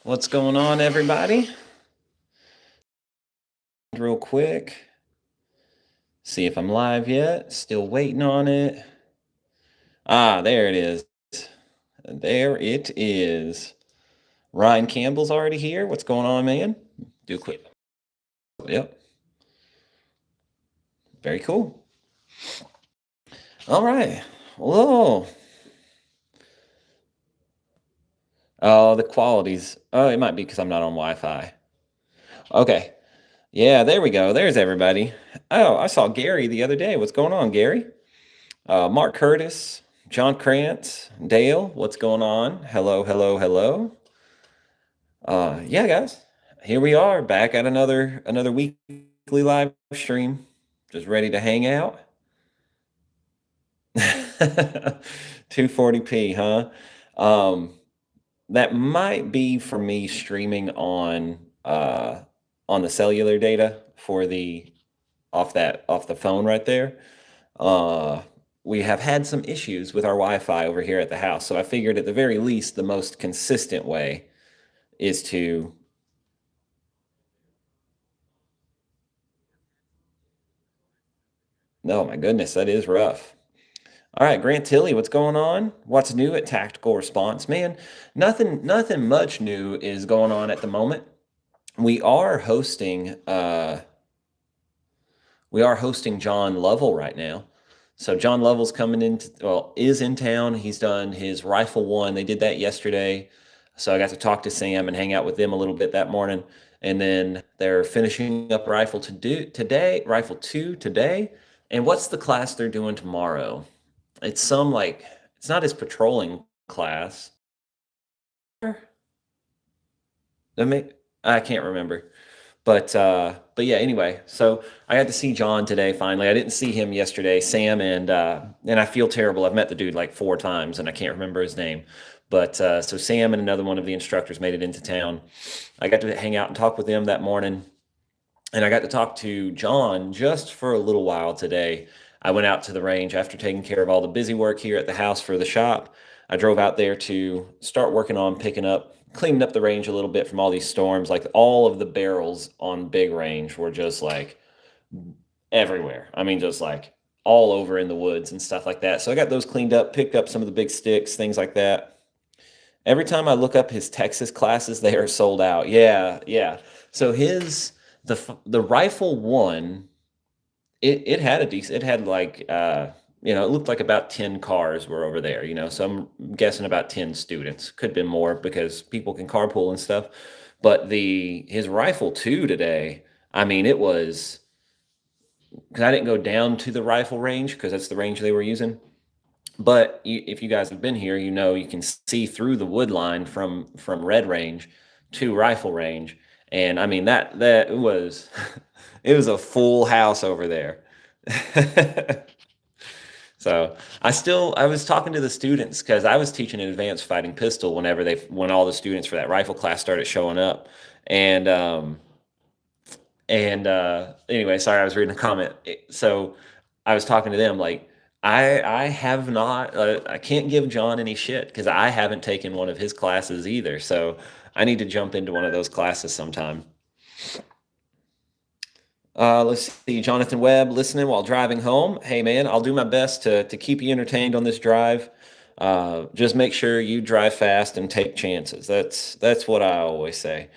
What's going on, everybody? Real quick. See if I'm live yet. Still waiting on it. There it is. There it is. Ryan Campbell's already here. What's going on, man? Do a quick. Yep. Very cool. All right. Whoa. Oh, the qualities. Oh, it might be because I'm not on Wi-Fi. Okay. Yeah, there we go. There's everybody. Oh, I saw Gary the other day. What's going on, Gary? Mark Curtis, John Krantz, Dale, what's going on? Hello, hello, hello. Yeah, guys, here we are back at another weekly live stream, just ready to hang out. 240p, huh? Um, that might be for me streaming on the cellular data for the off the phone right there. Uh, we have had some issues with our Wi-Fi over here at the house, so I figured at the very least the most consistent way is to. Oh my goodness, that is rough. All right, Grant Tilley, what's going on? What's new at Tactical Response? Man, nothing much new is going on at the moment. We are hosting John Lovell right now. So John Lovell's coming is in town. He's done his Rifle 1. They did that yesterday. So I got to talk to Sam and hang out with them a little bit that morning. And then they're finishing up Rifle 2 today. And what's the class they're doing tomorrow? It's it's not his patrolling class. I can't remember. But yeah, anyway, so I got to see John today finally. I didn't see him yesterday. Sam and I feel terrible. I've met the dude like 4 times and I can't remember his name. But so Sam and another one of the instructors made it into town. I got to hang out and talk with them that morning. And I got to talk to John just for a little while today. I went out to the range after taking care of all the busy work here at the house for the shop. I drove out there to start working on cleaning up the range a little bit from all these storms. Like all of the barrels on Big Range were just like everywhere. I mean, just like all over in the woods and stuff like that. So I got those cleaned up, picked up some of the big sticks, things like that. Every time I look up his Texas classes, they are sold out. Yeah, yeah. So the Rifle 1, it had a decent, it had like it looked like about 10 cars were over there, so I'm guessing about 10 students. Could have been more because people can carpool and stuff. But his Rifle 2 today, I mean, it was, because I didn't go down to the rifle range because that's the range they were using. But if you guys have been here, you can see through the wood line from Red Range to Rifle Range. And I mean, that was it was a full house over there. So I was talking to the students because I was teaching an advanced fighting pistol when all the students for that rifle class started showing up. And anyway, sorry, I was reading a comment. So I was talking to them like, I have not, I can't give John any shit because I haven't taken one of his classes either. So I need to jump into one of those classes sometime. Let's see, Jonathan Webb listening while driving home. Hey man, I'll do my best to keep you entertained on this drive. Just make sure you drive fast and take chances. That's what I always say.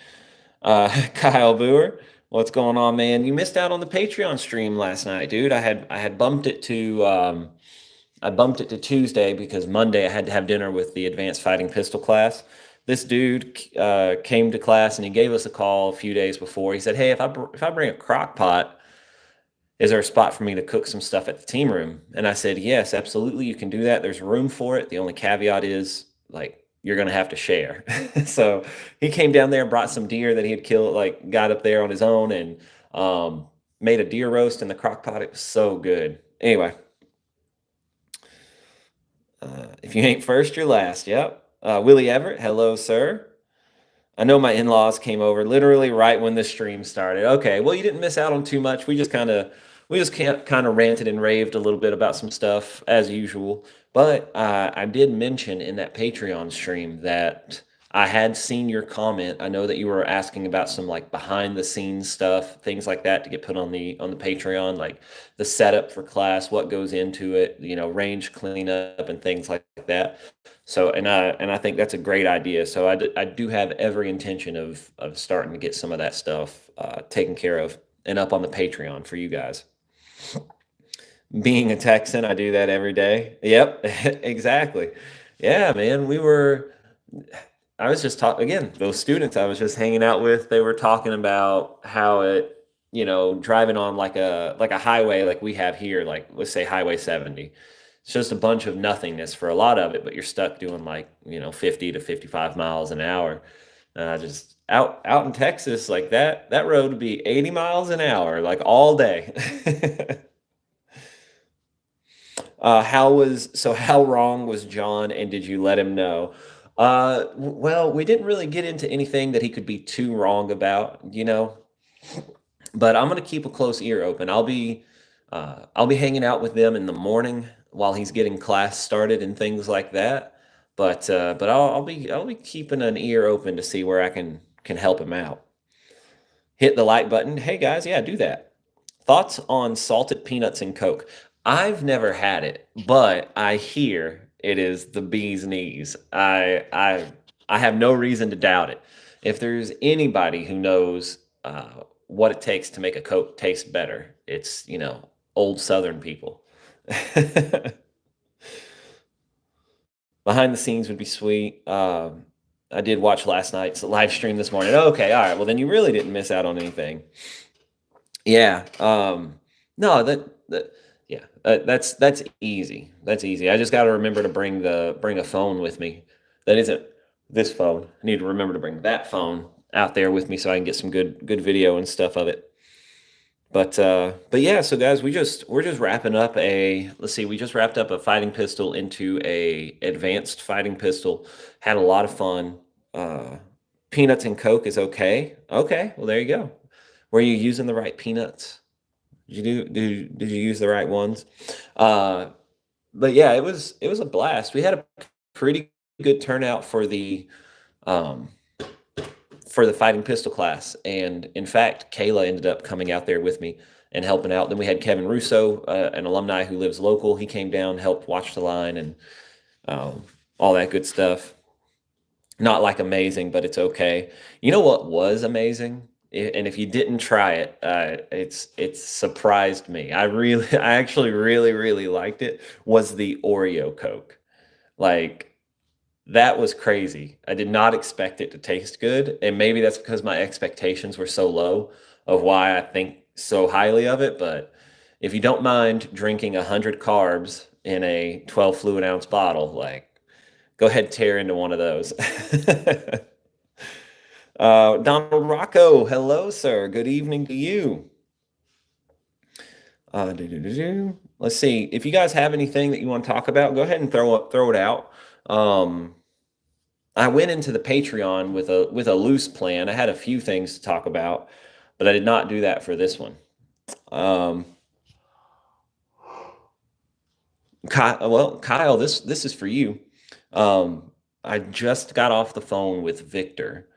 Kyle Boer, what's going on, man? You missed out on the Patreon stream last night, dude. I had bumped it to Tuesday because Monday I had to have dinner with the advanced fighting pistol class. This dude came to class and he gave us a call a few days before. He said, "Hey, if I bring a crock pot, is there a spot for me to cook some stuff at the team room?" And I said, "Yes, absolutely. You can do that. There's room for it. The only caveat is like you're going to have to share." So he came down there and brought some deer that he had killed, like got up there on his own and made a deer roast in the crock pot. It was so good. Anyway, if you ain't first, you're last. Yep. Willie Everett, hello, sir. I know my in-laws came over literally right when the stream started. Okay, well, you didn't miss out on too much. We just kind of ranted and raved a little bit about some stuff as usual. But I did mention in that Patreon stream that I had seen your comment. I know that you were asking about some like behind the scenes stuff, things like that to get put on the Patreon, like the setup for class, what goes into it, range cleanup and things like that. So, and I think that's a great idea. So I do have every intention of starting to get some of that stuff taken care of and up on the Patreon for you guys. Being a Texan, I do that every day. Yep, exactly. Yeah, man, I was just talking again, those students I was just hanging out with, they were talking about how driving on like a highway like we have here, like let's say Highway 70. It's just a bunch of nothingness for a lot of it, but you're stuck doing like, 50 to 55 miles an hour. Just out in Texas like that road would be 80 miles an hour like all day. How wrong was John, and did you let him know? Well, we didn't really get into anything that he could be too wrong about. But I'm gonna keep a close ear open. I'll be hanging out with them in the morning while he's getting class started and things like that. But I'll be keeping an ear open to see where I can help him out. Hit the like button. Hey guys, yeah, do that. Thoughts on salted peanuts and Coke? I've never had it, but I hear it is the bee's knees. I have no reason to doubt it. If there's anybody who knows what it takes to make a Coke taste better, it's old Southern people. Behind the scenes would be sweet. I did watch last night's live stream this morning. Okay, all right. Well, then you really didn't miss out on anything. Yeah. No, yeah, that's easy. That's easy. I just got to remember to bring a phone with me. That isn't this phone. I need to remember to bring that phone out there with me so I can get some good video and stuff of it. But yeah, so guys, we're just wrapping up let's see, we just wrapped up a fighting pistol into a advanced fighting pistol. Had a lot of fun. Uh, Peanuts and Coke is okay. Okay, well there you go. Were you using the right peanuts? Did you use the right ones? Uh, but yeah, it was a blast. We had a pretty good turnout um, for the fighting pistol class, and in fact, Kayla ended up coming out there with me and helping out. Then we had Kevin Russo, an alumni who lives local. He came down, helped watch the line, and all that good stuff. Not like amazing, but it's okay. You know what was amazing? And if you didn't try it, it's surprised me. I actually really liked it. Was the Oreo Coke. Like that was crazy. I did not expect it to taste good, and maybe that's because my expectations were so low of why I think so highly of it. But if you don't mind drinking 100 carbs in a 12 fluid ounce bottle, like go ahead, tear into one of those. Donald Rocco, hello, sir. Good evening to you. Let's see. If you guys have anything that you want to talk about, go ahead and throw it out. Um, I went into the Patreon with a loose plan. I had a few things to talk about, but I did not do that for this one. Um, Kyle, this is for you. I just got off the phone with Victor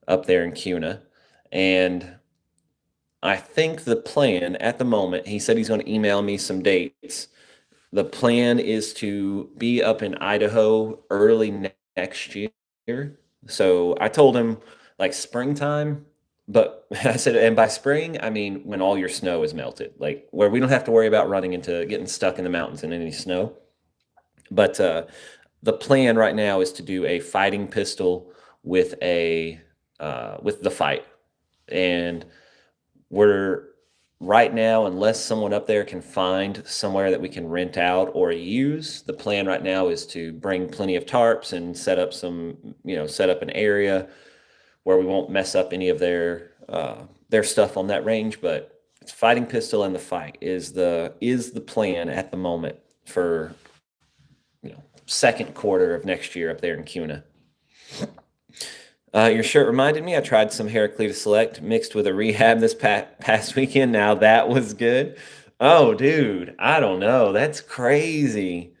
up there in Cuna, and I think the plan at the moment, he said he's going to email me some dates. The plan is to be up in Idaho early next year. So I told him like springtime, but I said, and by spring, I mean when all your snow is melted, like where we don't have to worry about running into getting stuck in the mountains in any snow. But the plan right now is to do a fighting pistol with with the fight, and we're right now, unless someone up there can find somewhere that we can rent out or use, the plan right now is to bring plenty of tarps and set up an area where we won't mess up any of their stuff on that range. But it's fighting pistol and the fight is the plan at the moment for second quarter of next year up there in Cuna. Your shirt reminded me. I tried some Heraclitus Select mixed with a rehab this past weekend. Now that was good. Oh, dude, I don't know. That's crazy.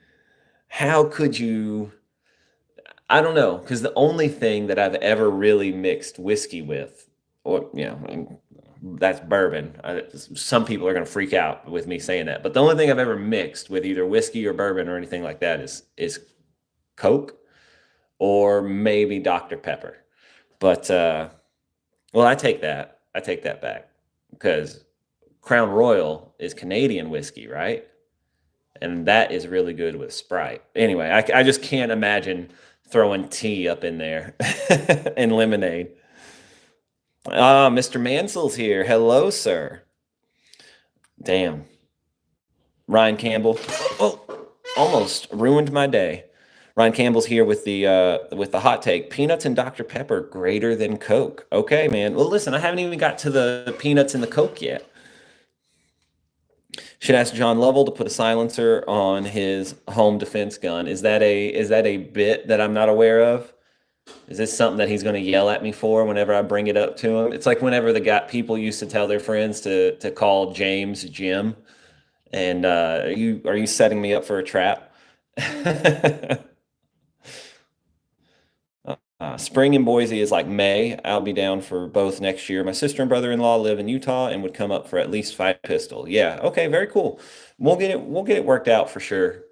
How could you? I don't know, because the only thing that I've ever really mixed whiskey with, or and that's bourbon. Some people are going to freak out with me saying that, but the only thing I've ever mixed with either whiskey or bourbon or anything like that is Coke or maybe Dr. Pepper. But well, I take that. I take that back because Crown Royal is Canadian whiskey, right? And that is really good with Sprite. Anyway, I just can't imagine throwing tea up in there and lemonade. Ah, Mr. Mansell's here. Hello, sir. Damn. Ryan Campbell. Oh, almost ruined my day. Ryan Campbell's here with the hot take. Peanuts and Dr. Pepper greater than Coke. Okay, man. Well, listen, I haven't even got to the peanuts and the Coke yet. Should ask John Lovell to put a silencer on his home defense gun. Is that a bit that I'm not aware of? Is this something that he's going to yell at me for whenever I bring it up to him? It's like whenever people used to tell their friends to call James Jim. And are you setting me up for a trap? Spring in Boise is like May. I'll be down for both next year. My sister and brother-in-law live in Utah and would come up for at least fight pistol. Yeah. Okay. Very cool. We'll get it worked out for sure.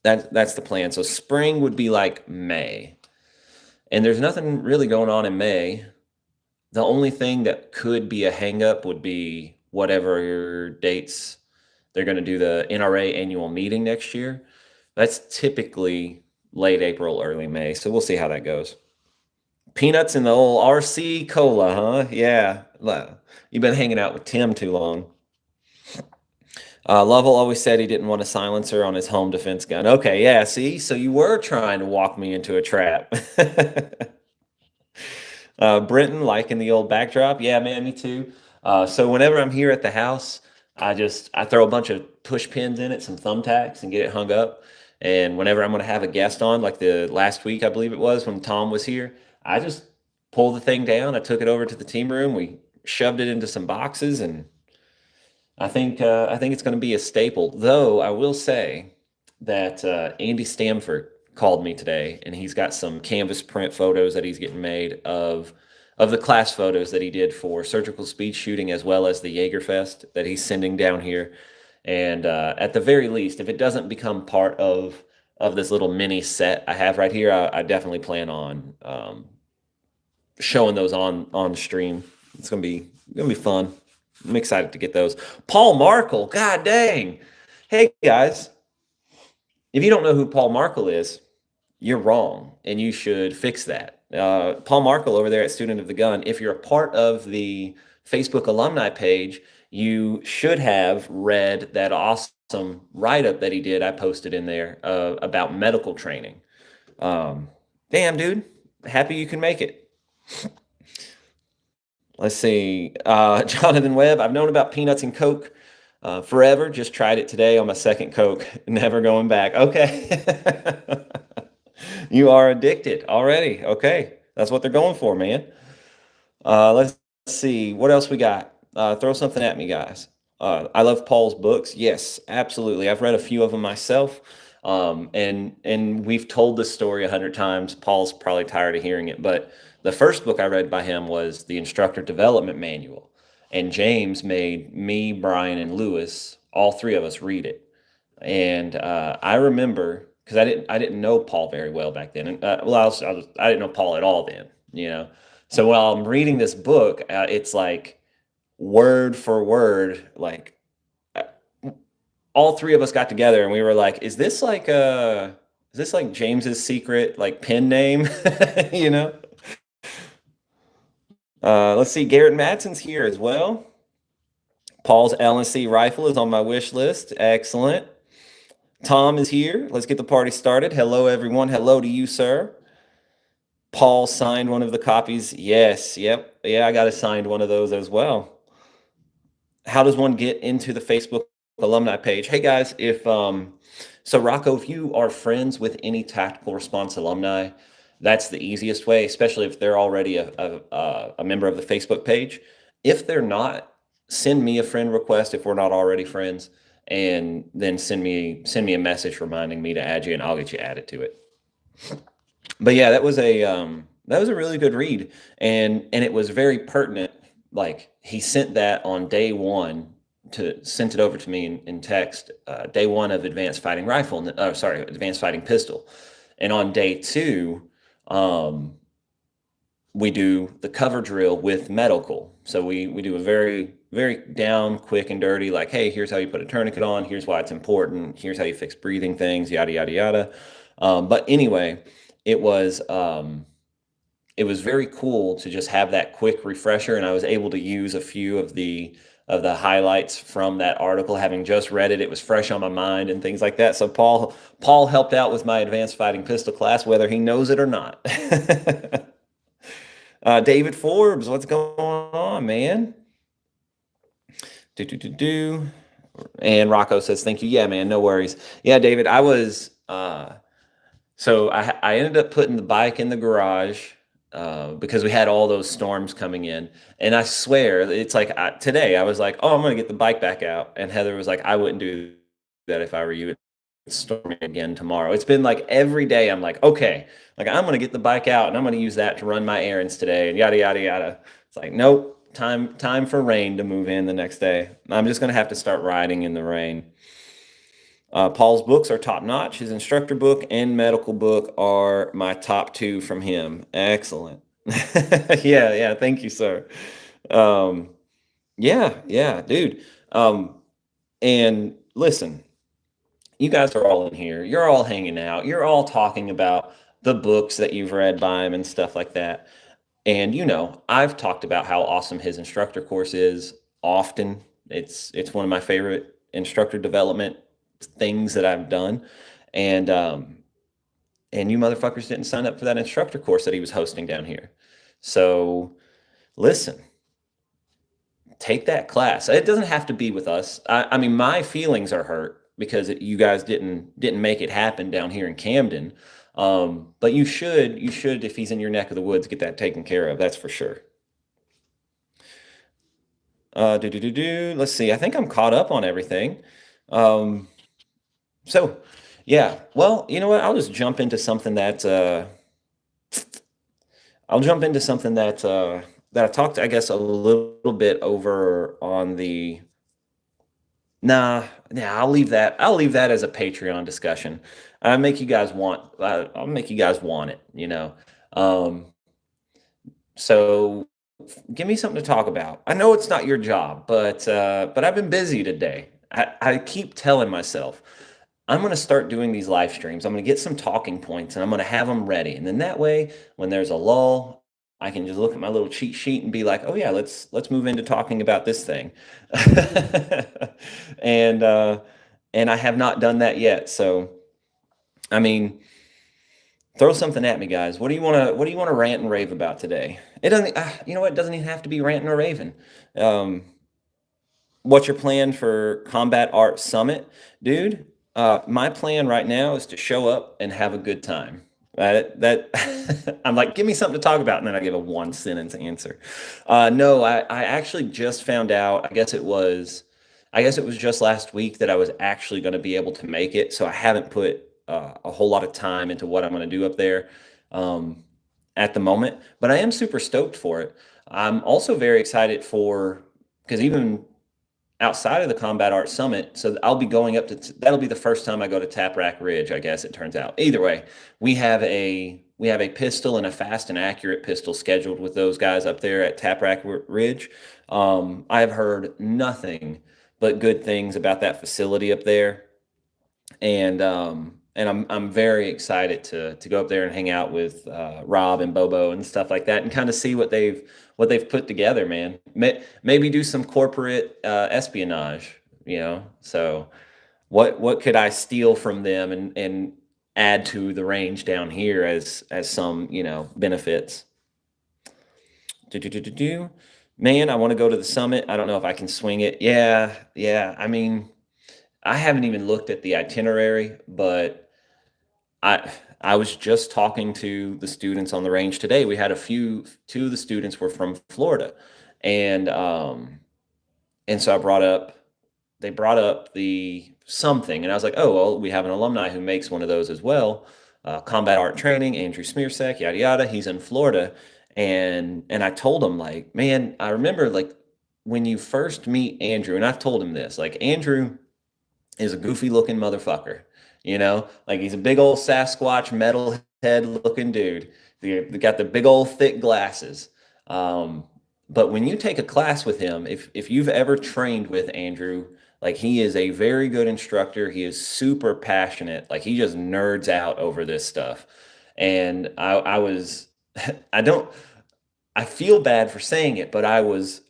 That's the plan. So spring would be like May, and there's nothing really going on in May. The only thing that could be a hangup would be whatever dates they're going to do the NRA annual meeting next year. That's typically late April, early May. So we'll see how that goes. Peanuts in the old RC Cola, huh? Yeah. You've been hanging out with Tim too long. Lovell always said he didn't want a silencer on his home defense gun. Okay, yeah, see? So you were trying to walk me into a trap. Brenton liking the old backdrop. Yeah, man, me too. So whenever I'm here at the house, I throw a bunch of push pins in it, some thumbtacks, and get it hung up. And whenever I'm going to have a guest on, like the last week, I believe it was when Tom was here, I just pull the thing down. I took it over to the team room. We shoved it into some boxes, and I think it's going to be a staple. Though I will say that Andy Stamford called me today, and he's got some canvas print photos that he's getting made of the class photos that he did for surgical speed shooting as well as the Jaegerfest that he's sending down here. And at the very least, if it doesn't become part of this little mini set I have right here, I definitely plan on showing those on stream. It's gonna be fun. I'm excited to get those. Paul Markle, god dang! Hey guys, if you don't know who Paul Markle is, you're wrong, and you should fix that. Paul Markle over there at Student of the Gun. If you're a part of the Facebook alumni page, you should have read that awesome write-up that he did. I posted in there about medical training. Damn, dude. Happy you can make it. Let's see. Jonathan Webb, I've known about peanuts and Coke forever. Just tried it today on my second Coke. Never going back. Okay. You are addicted already. Okay. That's what they're going for, man. Let's see. What else we got? Throw something at me, guys. I love Paul's books. Yes, absolutely. I've read a few of them myself. And we've told this story 100 times. Paul's probably tired of hearing it, but the first book I read by him was the Instructor Development Manual. And James made me, Brian, and Lewis, all three of us, read it. And I remember, because I didn't know Paul very well back then. And I didn't know Paul at all then. So while I'm reading this book, it's like word for word, like all three of us got together and we were like, is this like James's secret like pen name? Let's see, Garrett Madsen's here as well. Paul's LNC rifle is on my wish list. Excellent. Tom is here. Let's get the party started. Hello, everyone. Hello to you, sir. Paul signed one of the copies. Yes. Yep. Yeah, I got a signed one of those as well. How does one get into the Facebook alumni page? Hey, guys, so Rocco, if you are friends with any Tactical Response alumni, that's the easiest way, especially if they're already a member of the Facebook page. If they're not, send me a friend request if we're not already friends, and then send me a message reminding me to add you, and I'll get you added to it. But yeah, that was a really good read, and it was very pertinent. Like he sent that on day one to sent it over to me in text, day one of advanced fighting rifle. Oh, sorry, advanced fighting pistol, and on day two, um, we do the cover drill with medical. So we do a very down, quick and dirty. Like, hey, here's how you put a tourniquet on. Here's why it's important. Here's how you fix breathing things. Yada yada yada. But anyway, it was um, it was very cool to just have that quick refresher, and I was able to use a few of the highlights from that article. Having just read it, it was fresh on my mind and things like that. So Paul helped out with my advanced fighting pistol class, whether he knows it or not. David Forbes, what's going on, man? Do do do do. And Rocco says, "Thank you." Yeah, man, no worries. Yeah, David, I was so I ended up putting the bike in the garage because we had all those storms coming in, and I swear it's like today I was like, "Oh, I'm gonna get the bike back out," and Heather was like, "I wouldn't do that if I were you. It's storming again tomorrow." It's been like every day I'm like, "Okay, like I'm gonna get the bike out and I'm gonna use that to run my errands today," and yada yada yada. It's like, nope, time for rain to move in the next day. I'm just gonna have to start riding in the rain. Paul's books are top notch. His instructor book and medical book are my top two from him. Excellent. Yeah, yeah. Thank you, sir. Um, yeah, dude. Um, and listen, you guys are all in here. You're all hanging out. You're all talking about the books that you've read by him and stuff like that. And I've talked about how awesome his instructor course is often. It's one of my favorite instructor development things that I've done. And and you motherfuckers didn't sign up for that instructor course that he was hosting down here. So listen, take that class. It doesn't have to be with us. I mean, my feelings are hurt because you guys didn't make it happen down here in Camden. But you should, if he's in your neck of the woods, get that taken care of. That's for sure. Let's see. I think I'm caught up on everything. Um, so yeah. Well, you know what? I'll just jump into something that I'll jump into something that I talked, I guess, a little bit over on the. Nah, yeah, I'll leave that. I'll leave that as a Patreon discussion. I'll make you guys want it. Um, so give me something to talk about. I know it's not your job, but I've been busy today. I keep telling myself I'm going to start doing these live streams. I'm going to get some talking points and I'm going to have them ready. And then that way, when there's a lull, I can just look at my little cheat sheet and be like, "Oh yeah, let's move into talking about this thing." and and I have not done that yet. So, I mean, throw something at me, guys. What do you want to rant and rave about today? It doesn't. You know what? It doesn't even have to be ranting or raving. Um, what's your plan for Combat Art Summit, dude? My plan right now is to show up and have a good time. That I'm like, give me something to talk about, and then I give a one sentence answer. No, I actually just found out. I guess it was just last week that I was actually going to be able to make it. So I haven't put a whole lot of time into what I'm going to do up there um, at the moment, but I am super stoked for it. I'm also very excited for because even outside of the Combat Art Summit. So I'll be going up to that'll be the first time I go to Tap Rack Ridge, I guess it turns out. Either way, we have a pistol and a fast and accurate pistol scheduled with those guys up there at Tap Rack Ridge. I've heard nothing but good things about that facility up there, and I'm very excited to go up there and hang out with Rob and Bobo and stuff like that, and kind of see what they've put together, man. Maybe do some corporate espionage, So what could I steal from them and add to the range down here as some benefits? Do do do do do. Man, I want to go to the summit. I don't know if I can swing it. Yeah, yeah. I mean, I haven't even looked at the itinerary, but I was just talking to the students on the range today. We had two of the students were from Florida, and so they brought up the something, and I was like, oh well, we have an alumni who makes one of those as well. combat art training, Andrew Smearsek, yada yada. He's in Florida, and I told him like, man, I remember like when you first meet Andrew, and I've told him this, like Andrew is a goofy looking motherfucker. Like he's a big old Sasquatch metalhead looking dude. They got the big old thick glasses. Um, but when you take a class with him, if you've ever trained with Andrew, like he is a very good instructor. He is super passionate. Like he just nerds out over this stuff. And I was, I don't, I feel bad for saying it, but I was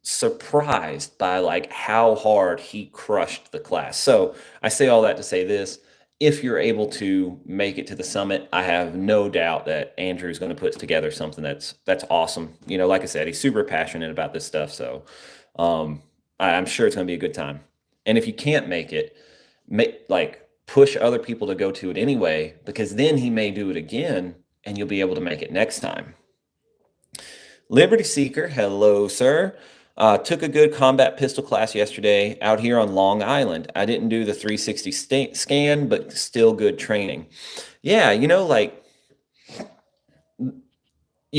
surprised by like how hard he crushed the class. So I say all that to say this. If you're able to make it to the summit, I have no doubt that Andrew's going to put together something that's awesome. Like I said, he's super passionate about this stuff. So I'm sure it's going to be a good time. And if you can't make it, push other people to go to it anyway, because then he may do it again and you'll be able to make it next time. Liberty Seeker, hello, sir. Took a good combat pistol class yesterday out here on Long Island. I didn't do the 360 scan, but still good training. Yeah, you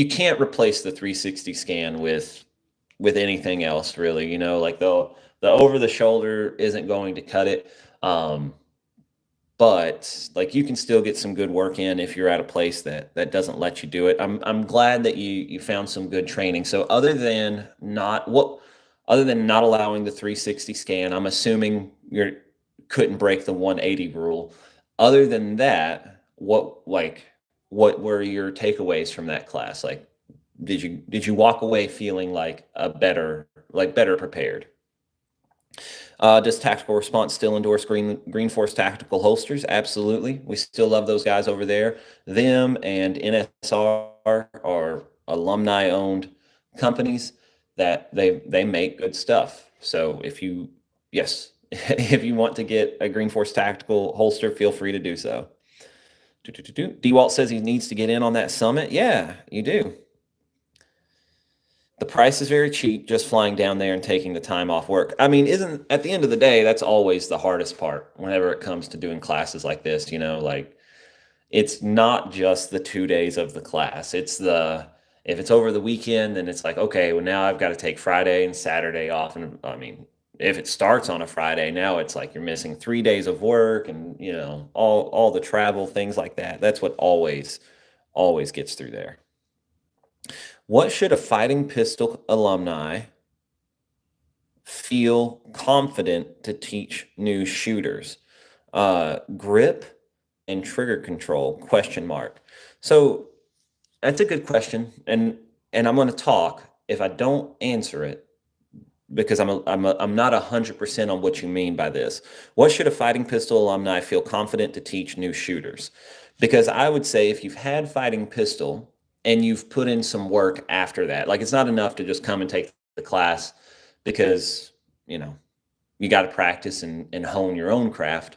can't replace the 360 scan with anything else, really. Like the over the shoulder isn't going to cut it. But like you can still get some good work in if you're at a place that doesn't let you do it. I'm glad that you found some good training. So other than not allowing the 360 scan, I'm assuming you couldn't break the 180 rule. Other than that, what were your takeaways from that class? Like did you walk away feeling like better prepared? Does Tactical Response still endorse Green Force tactical holsters? Absolutely. We still love those guys over there. Them and NSR are alumni-owned companies that they make good stuff. So if you want to get a Green Force tactical holster, feel free to do so. D-Walt says he needs to get in on that summit. Yeah, you do. The price is very cheap, just flying down there and taking the time off work. I mean, at the end of the day, that's always the hardest part whenever it comes to doing classes like this, like it's not just the 2 days of the class. If it's over the weekend, then it's like, okay, well now I've got to take Friday and Saturday off. And I mean, if it starts on a Friday, now it's like you're missing 3 days of work and, all the travel, things like that. That's what always gets through there. What should a fighting pistol alumni feel confident to teach new shooters? Grip and trigger control, ? So that's a good question. And I'm going to talk if I don't answer it, because I'm not 100% on what you mean by this. What should a fighting pistol alumni feel confident to teach new shooters? Because I would say if you've had fighting pistol and you've put in some work after that, like it's not enough to just come and take the class, because you got to practice and hone your own craft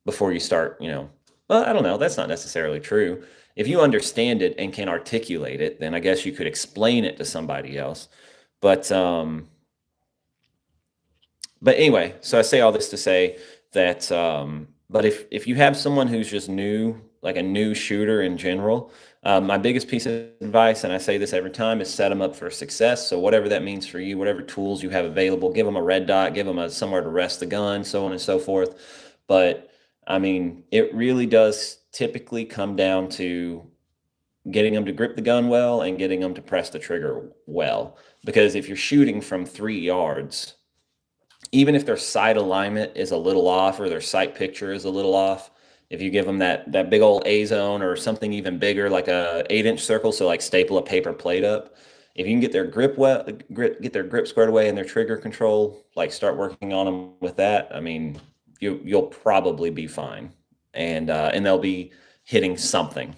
before you start. Well, I don't know, that's not necessarily true. If you understand it and can articulate it, then I guess you could explain it to somebody else. But anyway, so I say all this to say that but if you have someone who's just new, like a new shooter in general, my biggest piece of advice, and I say this every time, is set them up for success. So whatever that means for you, whatever tools you have available, give them a red dot, give them somewhere to rest the gun, so on and so forth. But I mean, it really does typically come down to getting them to grip the gun well and getting them to press the trigger well. Because if you're shooting from 3 yards, even if their sight alignment is a little off or their sight picture is a little off, if you give them that big old A zone or something even bigger, like a 8-inch circle, so like staple a paper plate up, if you can get their get their grip squared away and their trigger control, like start working on them with that, I mean, you'll probably be fine, and they'll be hitting something.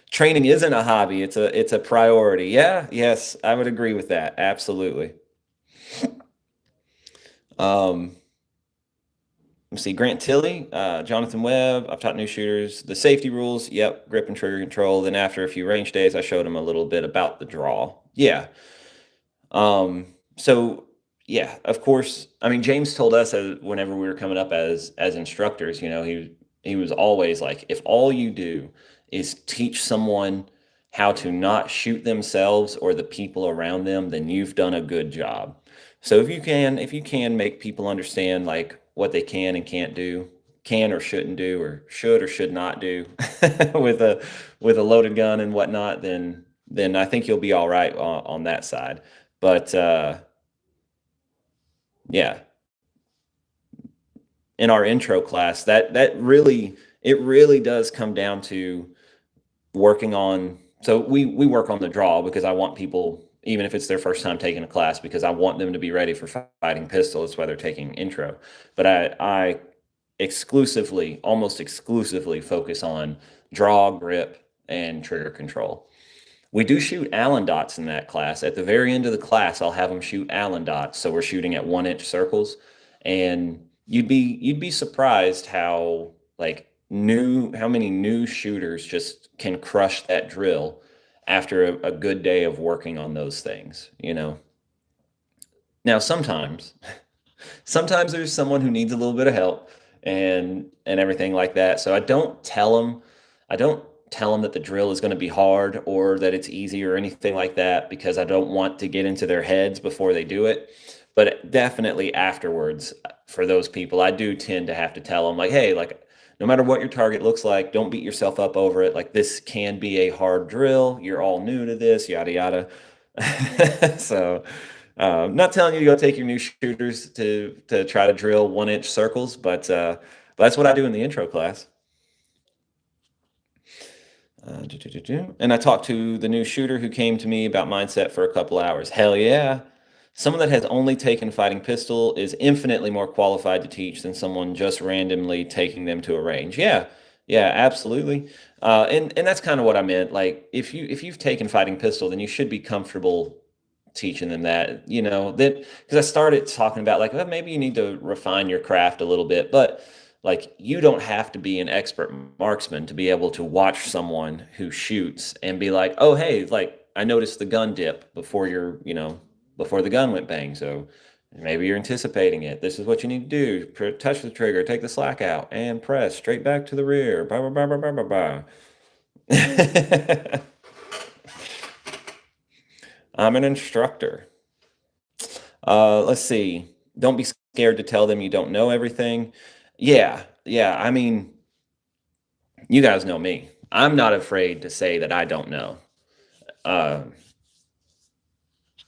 Training isn't a hobby; it's a priority. Yeah, yes, I would agree with that. Absolutely. Let's see, Grant Tilley, Jonathan Webb, I've taught new shooters the safety rules. Yep, grip and trigger control. Then after a few range days, I showed them a little bit about the draw. Yeah. So yeah, of course. I mean, James told us whenever we were coming up as instructors, he was always like, if all you do is teach someone how to not shoot themselves or the people around them, then you've done a good job. So if you can make people understand like what they can and can't do, can or shouldn't do, or should or should not do with a loaded gun and whatnot, then I think you'll be all right on that side. But yeah, in our intro class, that really it really does come down to working on. So we work on the draw because I want people, even if it's their first time taking a class, because I want them to be ready for fighting pistol. That's why they're taking intro. But I exclusively, almost exclusively, focus on draw, grip, and trigger control. We do shoot Allen dots in that class. At the very end of the class, I'll have them shoot Allen dots. So we're shooting at 1 inch circles. And you'd be surprised how how many new shooters just can crush that drill after a good day of working on those things. Now sometimes there's someone who needs a little bit of help and everything like that. So I don't tell them that the drill is going to be hard or that it's easy or anything like that, because I don't want to get into their heads before they do it. But definitely afterwards, for those people, I do tend to have to tell them like, hey, like no matter what your target looks like, don't beat yourself up over it. Like this can be a hard drill. You're all new to this, yada yada. So not telling you to go take your new shooters to try to drill 1 inch circles, but that's what I do in the intro class. And I talked to the new shooter who came to me about mindset for a couple hours. Hell yeah. Someone that has only taken fighting pistol is infinitely more qualified to teach than someone just randomly taking them to a range. Yeah, yeah, absolutely. And that's kind of what I meant. Like if you've taken fighting pistol, then you should be comfortable teaching them that. That because I started talking about like, well, maybe you need to refine your craft a little bit, but like you don't have to be an expert marksman to be able to watch someone who shoots and be like, oh hey, like I noticed the gun dip before the gun went bang. So maybe you're anticipating it. This is what you need to do. Touch the trigger, take the slack out, and press straight back to the rear. Bah, bah, bah, bah, bah, bah, bah. I'm an instructor. Let's see. Don't be scared to tell them you don't know everything. Yeah, yeah. I mean, you guys know me. I'm not afraid to say that I don't know. Uh,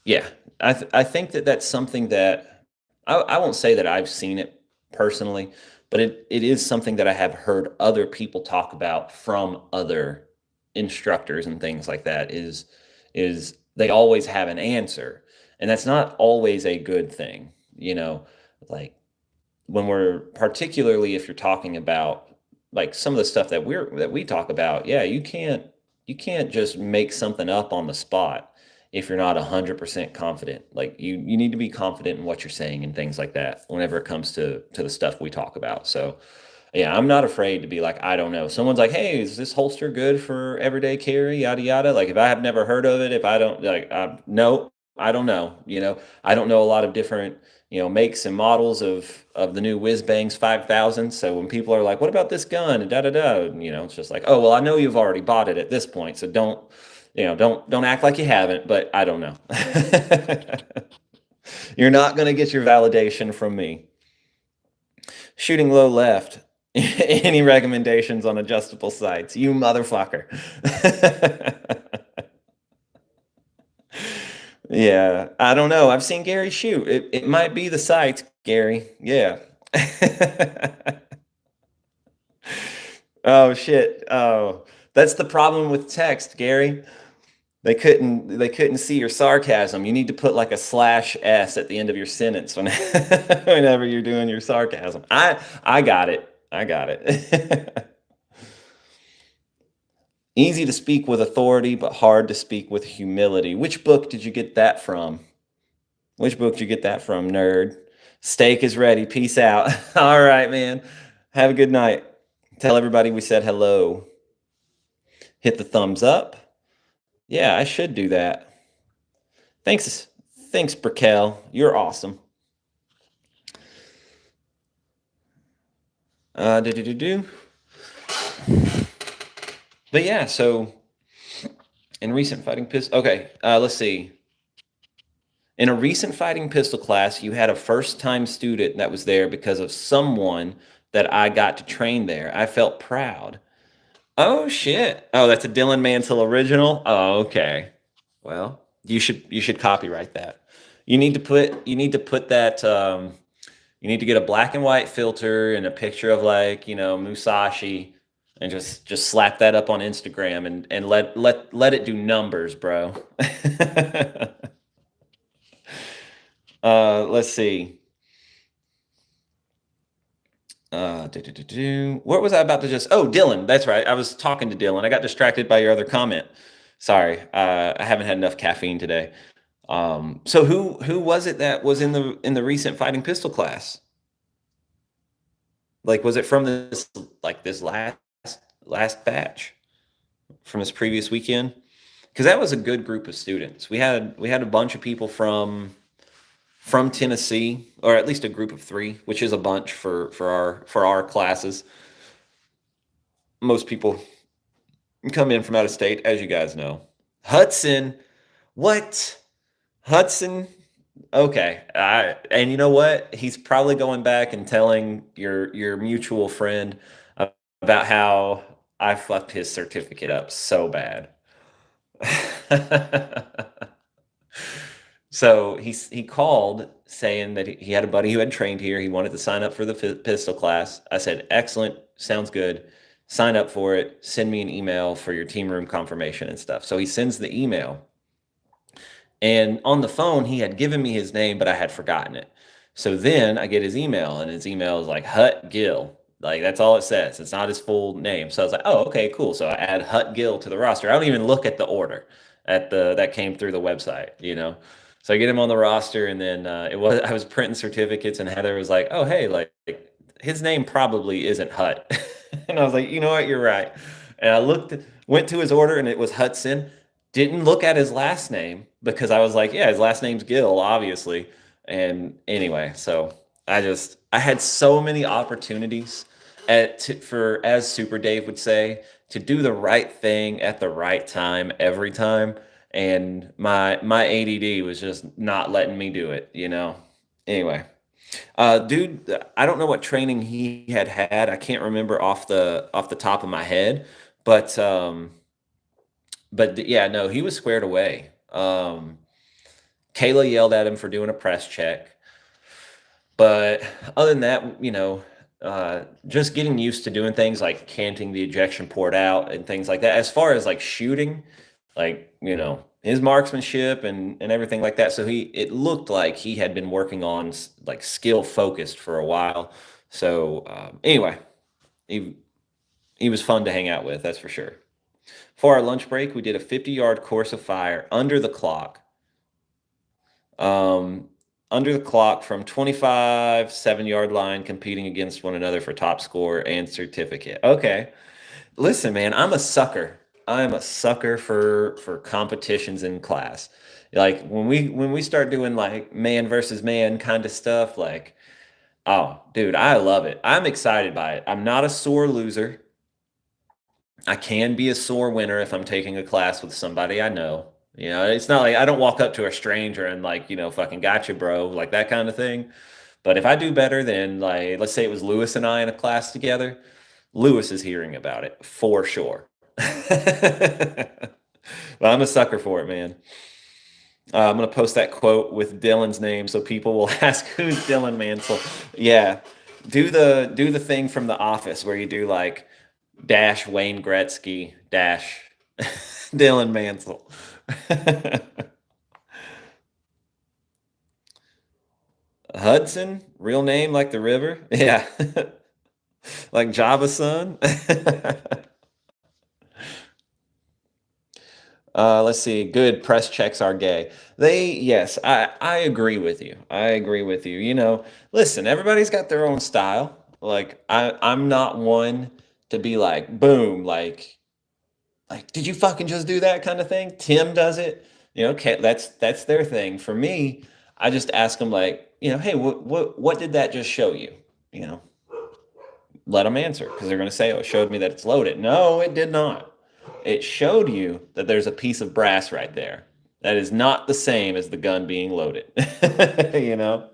yeah, I think that that's something that I won't say that I've seen it personally, but it is something that I have heard other people talk about from other instructors and things like that. Is they always have an answer, and that's not always a good thing. Like when we're particularly if you're talking about like some of the stuff that we talk about, yeah, you can't just make something up on the spot if you're not 100% confident. Like you need to be confident in what you're saying and things like that whenever it comes to the stuff we talk about. So yeah, I'm not afraid to be like, I don't know. Someone's like, hey, is this holster good for everyday carry? Yada yada. Like if I have never heard of it, if I don't like, no, I don't know. I don't know a lot of different makes and models of the new Whiz Bangs 5000. So when people are like, what about this gun? And da da da, it's just like, oh well, I know you've already bought it at this point, so don't act like you haven't. But I don't know. You're not going to get your validation from me. Shooting low left. Any recommendations on adjustable sights? You motherfucker. Yeah, I don't know. I've seen Gary shoot. It might be the sights, Gary. Yeah. Oh shit. Oh, that's the problem with text, Gary. They couldn't see your sarcasm. You need to put like a /s at the end of your sentence whenever you're doing your sarcasm. I got it. I got it. Easy to speak with authority, but hard to speak with humility. Which book did you get that from? Which book did you get that from, nerd? Steak is ready. Peace out. All right, man. Have a good night. Tell everybody we said hello. Hit the thumbs up. Yeah, I should do that. Thanks, Brickell. You're awesome. Do do do do. But yeah, so in recent fighting pistol, okay, let's see. In a recent fighting pistol class, you had a first time student that was there because of someone that I got to train there. I felt proud. Oh shit. Oh, that's a Dylan Mansell original. Oh, okay. Well, you should copyright that. You need to put that you need to get a black and white filter and a picture of like, Musashi and just slap that up on Instagram and let it do numbers, bro. Let's see. What was I about to just? Oh, Dylan. That's right. I was talking to Dylan. I got distracted by your other comment. Sorry. I haven't had enough caffeine today. So who was it that was in the recent fighting pistol class? Like, was it from this last batch from this previous weekend? Because that was a good group of students. We had a bunch of people from Tennessee, or at least a group of three, which is a bunch for our classes. Most people come in from out of state, as you guys know. Hudson, what? Hudson? Okay. And you know what? He's probably going back and telling your mutual friend about how I fucked his certificate up so bad. So he called saying that he had a buddy who had trained here. He wanted to sign up for the pistol class. I said, excellent, sounds good. Sign up for it. Send me an email for your team room confirmation and stuff. So he sends the email. And on the phone, he had given me his name, but I had forgotten it. So then I get his email, and his email is like Hut Gill. Like, that's all it says. It's not his full name. So I was like, oh, okay, cool. So I add Hut Gill to the roster. I don't even look at the order that came through the website. So I get him on the roster, and then I was printing certificates, and Heather was like, oh, hey, like his name probably isn't Hut. And I was like, you know what, you're right. And went to his order, and it was Hudson. Didn't look at his last name because I was like, yeah, his last name's Gill, obviously. And anyway, so I had so many opportunities for, as Super Dave would say, to do the right thing at the right time every time, and my ADD was just not letting me do it. Anyway, dude, I don't know what training he had. I can't remember off the top of my head, but yeah, no, he was squared away. Kayla yelled at him for doing a press check. But other than that, just getting used to doing things like canting the ejection port out and things like that. As far as like shooting, like, his marksmanship and everything like that. So it looked like he had been working on like skill focused for a while. So anyway, he was fun to hang out with, that's for sure. For our lunch break, we did a 50-yard course of fire under the clock. Under the clock from 25 7-yard line, competing against one another for top score and certificate. Okay. Listen, man, I'm a sucker. I'm a sucker for competitions in class. Like when we start doing like man versus man kind of stuff, like, oh, dude, I love it. I'm excited by it. I'm not a sore loser. I can be a sore winner if I'm taking a class with somebody I know. It's not like I don't walk up to a stranger and like, fucking gotcha, bro, like that kind of thing. But if I do better than, like, let's say it was Lewis and I in a class together, Lewis is hearing about it for sure. Well, I'm a sucker for it, man. I'm gonna post that quote with Dylan's name so people will ask who's Dylan Mansell. Yeah, do the thing from The Office where you do like dash Wayne Gretzky dash Dylan Mansell. Hudson, real name like the river. Yeah, like Java's son. Let's see. Good, press checks are gay. Yes, I agree with you. I agree with you. Listen, everybody's got their own style. Like I'm not one to be like, boom, like did you fucking just do that kind of thing? Tim does it. Okay, that's their thing. For me, I just ask them like, hey, what did that just show you? You know, let them answer because they're going to say, oh, it showed me that it's loaded. No, it did not. It showed you that there's a piece of brass right there. That is not the same as the gun being loaded. You know?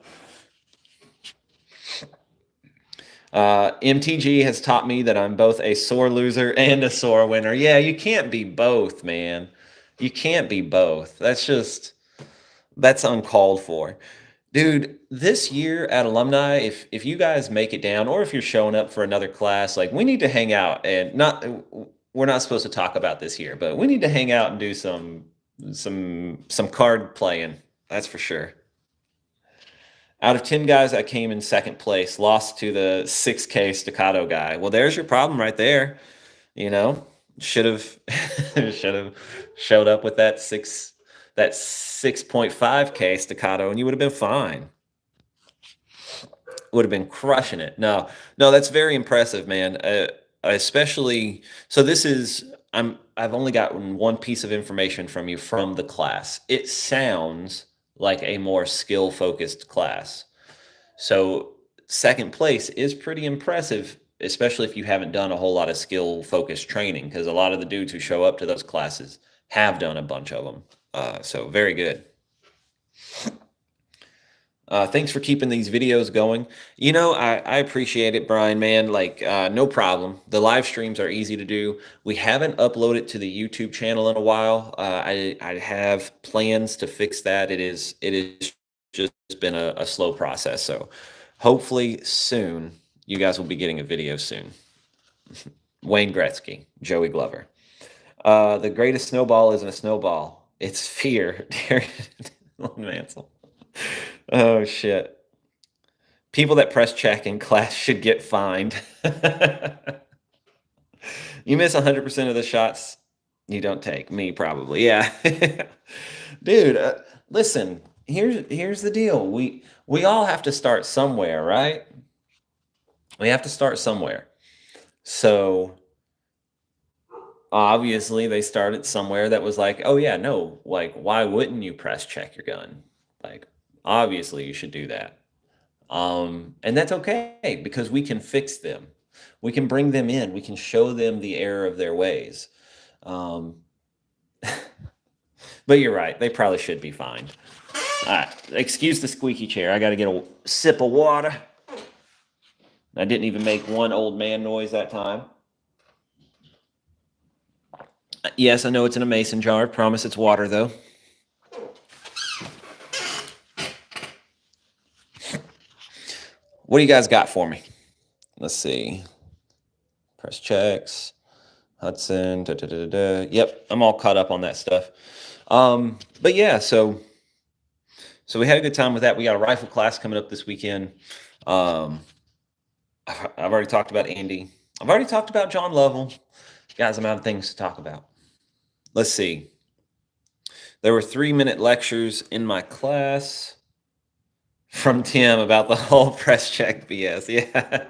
MTG has taught me that I'm both a sore loser and a sore winner. Yeah, you can't be both, man. You can't be both. That's uncalled for. Dude, this year at alumni, if you guys make it down, or if you're showing up for another class, like we need to hang out and not. We're not supposed to talk about this here, but we need to hang out and do some card playing. That's for sure. Out of 10 guys, I came in second place, lost to the 6K staccato guy. Well, there's your problem right there. You know, should have should have showed up with that 6.5K staccato, and you would have been fine. Would have been crushing it. No, that's very impressive, man. Especially so. I've only gotten one piece of information from you from the class. It sounds like a more skill focused class. So second place is pretty impressive, especially if you haven't done a whole lot of skill focused training, because a lot of the dudes who show up to those classes have done a bunch of them. So very good. Thanks for keeping these videos going. You know, I appreciate it, Brian, man. Like, no problem. The live streams are easy to do. We haven't uploaded to the YouTube channel in a while. I have plans to fix that. It is just been a slow process. So hopefully soon, you guys will be getting a video soon. Wayne Gretzky, Joey Glover. The greatest snowball isn't a snowball. It's fear. Mansell. Oh, shit. People that press check in class should get fined. You miss 100% of the shots you don't take. Me, probably. Yeah. Dude, listen, here's the deal. We all have to start somewhere, right? We have to start somewhere. So obviously they started somewhere that was like, oh yeah, no, like why wouldn't you press check your gun? Like obviously you should do that. And that's okay because we can fix them. We can bring them in. We can show them the error of their ways. But you're right. They probably should be fined. All right. Excuse the squeaky chair. I got to get a sip of water. I didn't even make one old man noise that time. Yes, I know it's in a mason jar. Promise it's water, though. What do you guys got for me? Let's see. Press checks. Hudson. Yep, I'm all caught up on that stuff. But yeah, so we had a good time with that. We got a rifle class coming up this weekend. I've already talked about Andy. I've already talked about John Lovell. Guys, I'm out of things to talk about. Let's see. There were 3-minute lectures in my class from Tim about the whole press check BS. Yeah.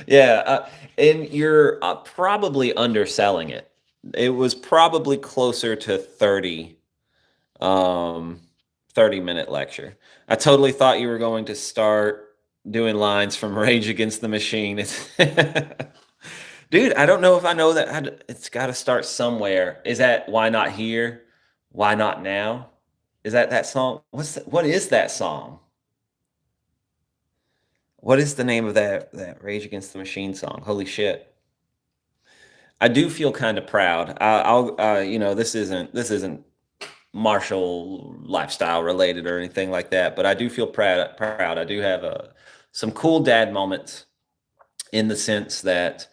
Yeah. And you're probably underselling it. It was probably closer to 30-minute lecture. I totally thought you were going to start doing lines from Rage Against the Machine. Dude, I don't know if I know that. It's got to start somewhere. Is that Why Not Here? Why Not Now? Is that song? What is that song? What is the name of that Rage Against the Machine song? Holy shit. I do feel kind of proud. This isn't martial lifestyle related or anything like that, but I do feel proud. I do have some cool dad moments in the sense that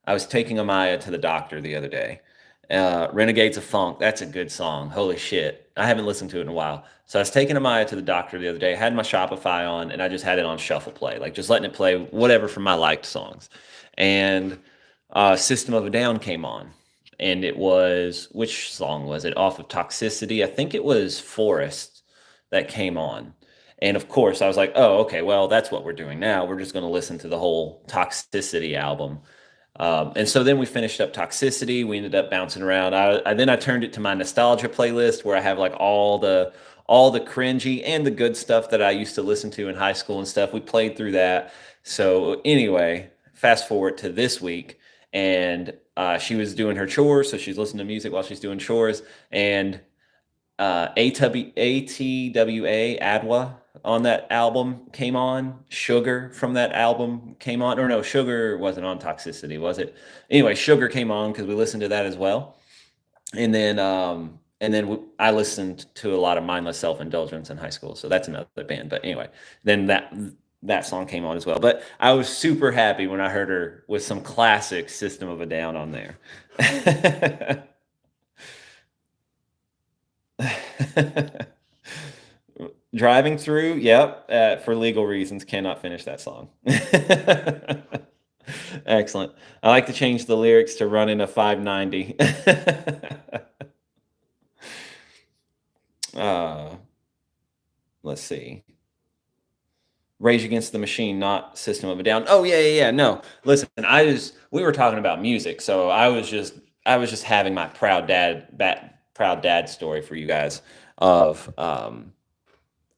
I was taking Amaya to the doctor the other day. Renegades of Funk, that's a good song. Holy shit. I haven't listened to it in a while. So I was taking Amaya to the doctor the other day, had my Shopify on, and I just had it on shuffle play, like just letting it play whatever from my liked songs. And System of a Down came on. And it was, which song was it? Off of Toxicity. I think it was Forest that came on. And of course, I was like, oh, okay, well, that's what we're doing now. We're just going to listen to the whole Toxicity album. And so then we finished up Toxicity. We ended up bouncing around. Then I turned it to my nostalgia playlist where I have like all the cringy and the good stuff that I used to listen to in high school and stuff. We played through that. So anyway, fast forward to this week, and she was doing her chores, so she's listening to music while she's doing chores, and ATWA ADWA on that album came on. Sugar from that album came on, or no, Sugar wasn't on Toxicity, was it? Anyway, Sugar came on because we listened to that as well, and then I listened to a lot of Mindless Self Indulgence in high school, so that's another band. But anyway, then that song came on as well. But I was super happy when I heard her with some classic System of a Down on there. Driving through, yep, for legal reasons, cannot finish that song. Excellent. I like to change the lyrics to running a 590. uh, let's see. Rage Against the Machine, not System of a Down. Oh yeah, yeah, yeah. No, listen, we were talking about music, so I was just having my proud dad story for you guys of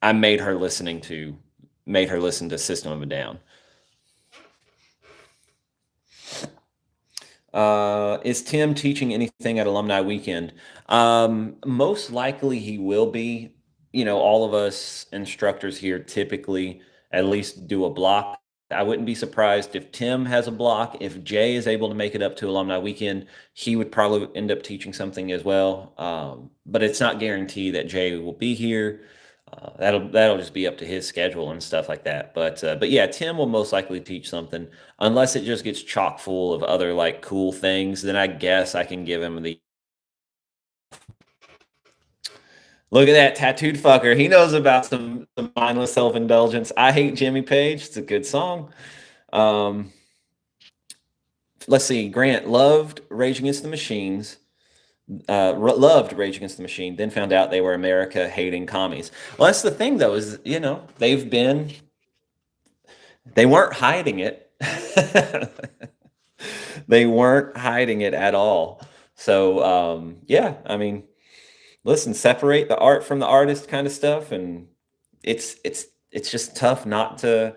I made her listen to System of a Down. Is Tim teaching anything at Alumni Weekend? Most likely he will be. All of us instructors here typically at least do a block. I wouldn't be surprised if Tim has a block. If Jay is able to make it up to Alumni Weekend, he would probably end up teaching something as well. But it's not guaranteed that Jay will be here. That'll just be up to his schedule and stuff like that. But yeah, Tim will most likely teach something unless it just gets chock full of other like cool things. Then I guess I can give him the look at that tattooed fucker. He knows about some mindless self indulgence. I hate Jimmy Page. It's a good song. Um, let's see. Grant loved Rage Against the Machines. Loved Rage Against the Machine, then found out they were America hating commies. Well, that's the thing, though, is they weren't hiding it. They weren't hiding it at all. So yeah, I mean, listen, separate the art from the artist, kind of stuff, and it's just tough not to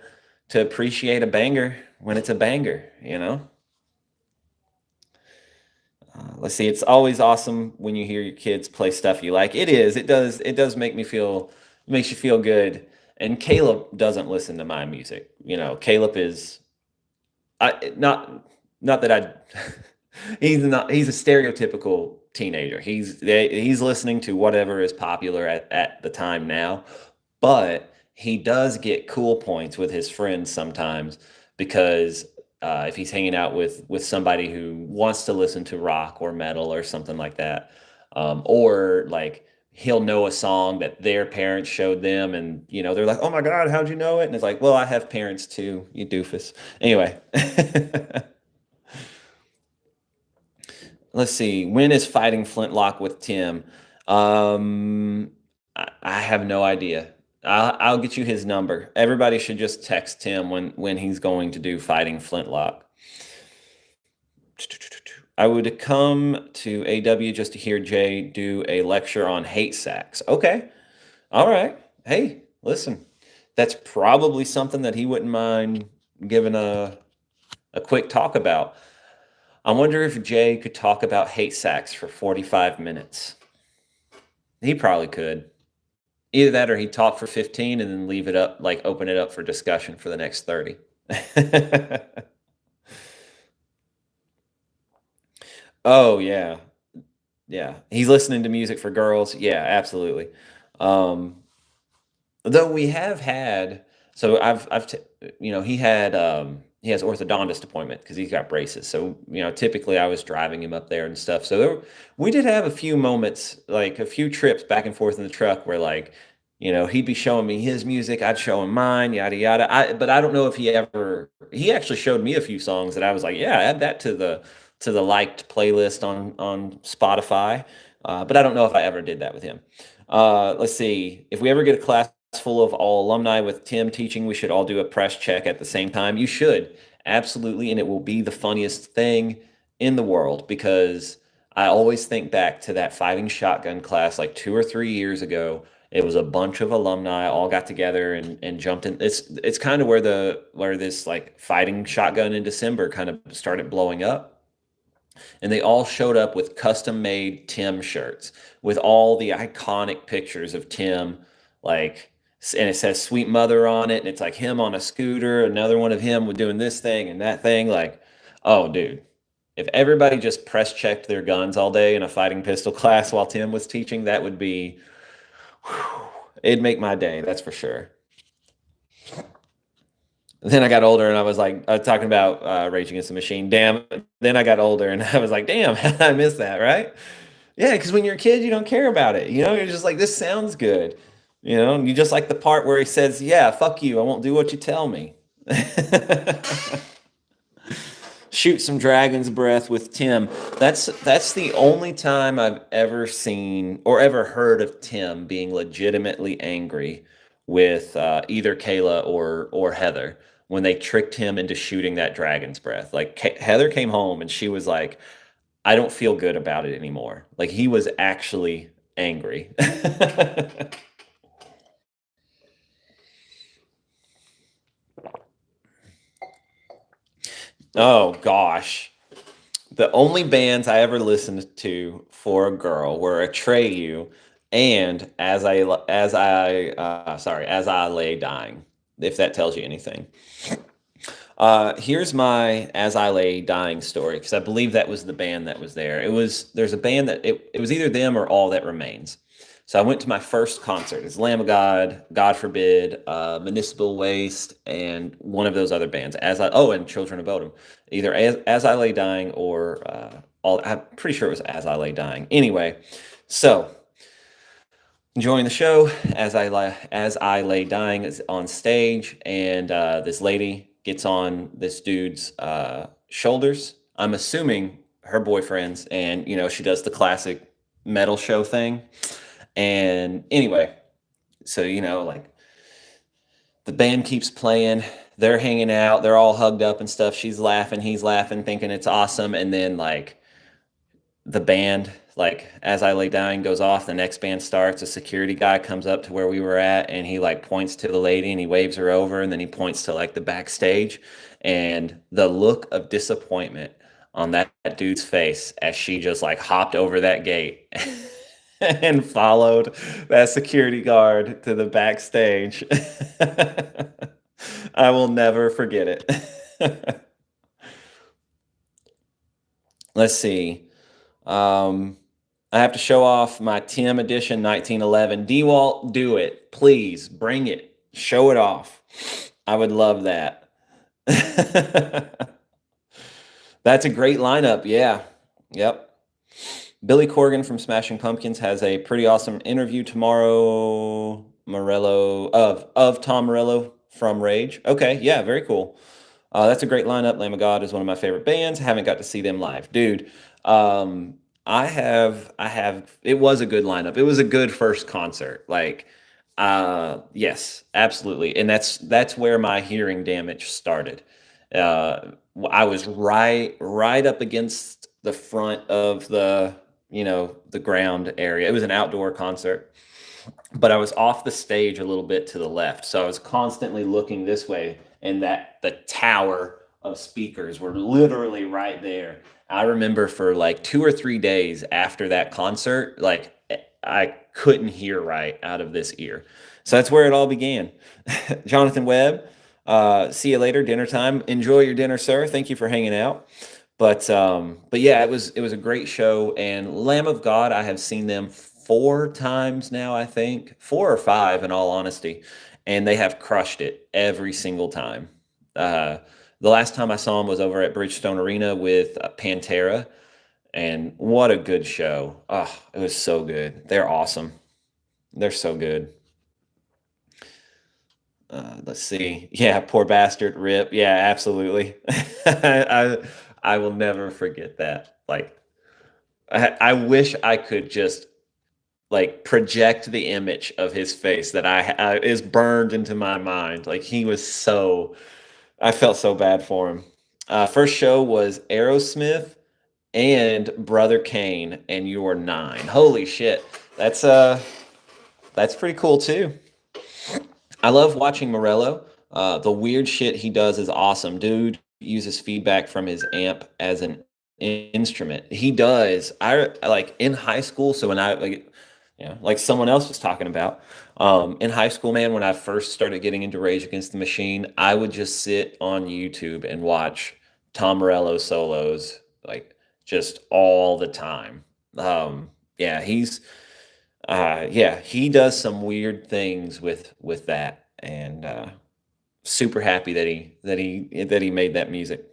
appreciate a banger when it's a banger. Let's see. It's always awesome when you hear your kids play stuff you like. It is. It does. It does make me feel. It makes you feel good. And Caleb doesn't listen to my music. Caleb is. Not that I. He's not. He's a stereotypical teenager. He's listening to whatever is popular at the time now, but he does get cool points with his friends sometimes because if he's hanging out with somebody who wants to listen to rock or metal or something like that, or like he'll know a song that their parents showed them, and they're like, "Oh my God, how'd you know it?" And it's like, "Well, I have parents too, you doofus." Anyway, let's see. When is fighting Flintlock with Tim? I have no idea. I'll get you his number. Everybody should just text Tim when he's going to do fighting Flintlock. I would come to AW just to hear Jay do a lecture on hate sacks. Okay. All right. Hey, listen, that's probably something that he wouldn't mind giving a quick talk about. I wonder if Jay could talk about hate sacks for 45 minutes. He probably could. Either that or he'd talk for 15 and then leave it up, like open it up for discussion for the next 30. Oh yeah. Yeah. He's listening to music for girls. Yeah, absolutely. Um, though we have had, so he has orthodontist appointment because he's got braces. So typically I was driving him up there and stuff. So we did have a few moments, like a few trips back and forth in the truck where like he'd be showing me his music, I'd show him mine, yada yada. But I don't know if he actually showed me a few songs that I was like, yeah, add that to the liked playlist on Spotify. But I don't know if I ever did that with him. Let's see. If we ever get a class full of all alumni with Tim teaching, we should all do a press check at the same time. You should. Absolutely. And it will be the funniest thing in the world because I always think back to that fighting shotgun class like 2 or 3 years ago. It was a bunch of alumni all got together and jumped in. It's kind of where this like fighting shotgun in December kind of started blowing up, and they all showed up with custom made Tim shirts with all the iconic pictures of Tim, like, and it says "Sweet Mother" on it, and it's like him on a scooter, another one of him with doing this thing and that thing. Like, oh, dude, if everybody just press checked their guns all day in a fighting pistol class while Tim was teaching, that would be, whew, it'd make my day. That's for sure. Then I got older and I was like, I was talking about Rage Against the Machine. Damn. Then I got older and I was like, damn, I missed that, right? Yeah, because when you're a kid, you don't care about it. You know, you're just like, this sounds good. You know, and you just like the part where he says, yeah, fuck you. I won't do what you tell me. Shoot some dragon's breath with Tim. That's the only time I've ever seen or ever heard of Tim being legitimately angry with either Kayla or Heather when they tricked him into shooting that dragon's breath. Like Heather came home and she was like, "I don't feel good about it anymore." Like he was actually angry. Oh gosh. The only bands I ever listened to for a girl were Atreyu and As I Lay Dying, if that tells you anything. Here's my As I Lay Dying story, because I believe that was the band that was there. There's a band that it was either them or All That Remains. So I went to my first concert. It's Lamb of God, God Forbid, Municipal Waste, and one of those other bands. And Children of Bodom. Either As I Lay Dying or all. I'm pretty sure it was As I Lay Dying. Anyway, so enjoying the show as I lay dying is on stage, and this lady gets on this dude's shoulders. I'm assuming her boyfriend's, and she does the classic metal show thing. And anyway, so like the band keeps playing, they're hanging out, they're all hugged up and stuff. She's laughing, he's laughing, thinking it's awesome, and then like the band, like As I Lay Dying goes off, the next band starts. A security guy comes up to where we were at and he like points to the lady and he waves her over, and then he points to like the backstage, and the look of disappointment on that dude's face as she just like hopped over that gate and followed that security guard to the backstage. I will never forget it. Let's see. Um, I have to show off my Tim Edition 1911. DeWalt, do it. Please bring it. Show it off. I would love that. That's a great lineup. Yeah. Yep. Billy Corgan from Smashing Pumpkins has a pretty awesome interview tomorrow. Morello of Tom Morello from Rage. Okay, yeah, very cool. That's a great lineup. Lamb of God is one of my favorite bands. Haven't got to see them live, dude. I have. It was a good lineup. It was a good first concert. Like, yes, absolutely, and that's where my hearing damage started. Uh, I was right up against the front of the ground area. It was an outdoor concert, but I was off the stage a little bit to the left. So I was constantly looking this way, and that the tower of speakers were literally right there. I remember for like 2 or 3 days after that concert, like I couldn't hear right out of this ear. So that's where it all began. Jonathan Webb, see you later, dinner time. Enjoy your dinner, sir. Thank you for hanging out. But yeah, it was a great show. And Lamb of God, I have seen them 4 times now, I think 4 or 5 in all honesty, and they have crushed it every single time. Uh, the last time I saw them was over at Bridgestone Arena with Pantera, and what a good show! Oh, it was so good. They're awesome. They're so good. Let's see. Yeah, poor bastard. Rip. Yeah, absolutely. I will never forget that. Like, I wish I could just like project the image of his face that is burned into my mind. Like he was so, I felt so bad for him. First show was Aerosmith and Brother Kane, and You Are Nine. Holy shit, that's That's pretty cool too. I love watching Morello. The weird shit he does is awesome. Dude uses feedback from his amp as an instrument. He does. I like in high school. So when I like, like someone else was talking about, in high school, man, when I first started getting into Rage Against the Machine, I would just sit on YouTube and watch Tom Morello solos, like just all the time. Yeah, he does some weird things with that, and super happy that he made that music.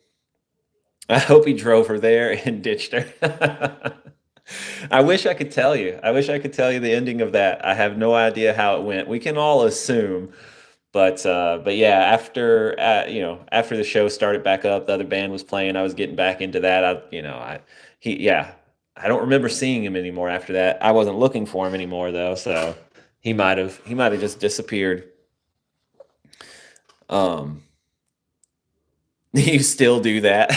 I hope he drove her there and ditched her. I wish I could tell you. I wish I could tell you the ending of that. I have no idea how it went. We can all assume, but yeah, after the show started back up, the other band was playing. I was getting back into that. He yeah. I don't remember seeing him anymore after that. I wasn't looking for him anymore though, so he might have just disappeared. Um, you still do that.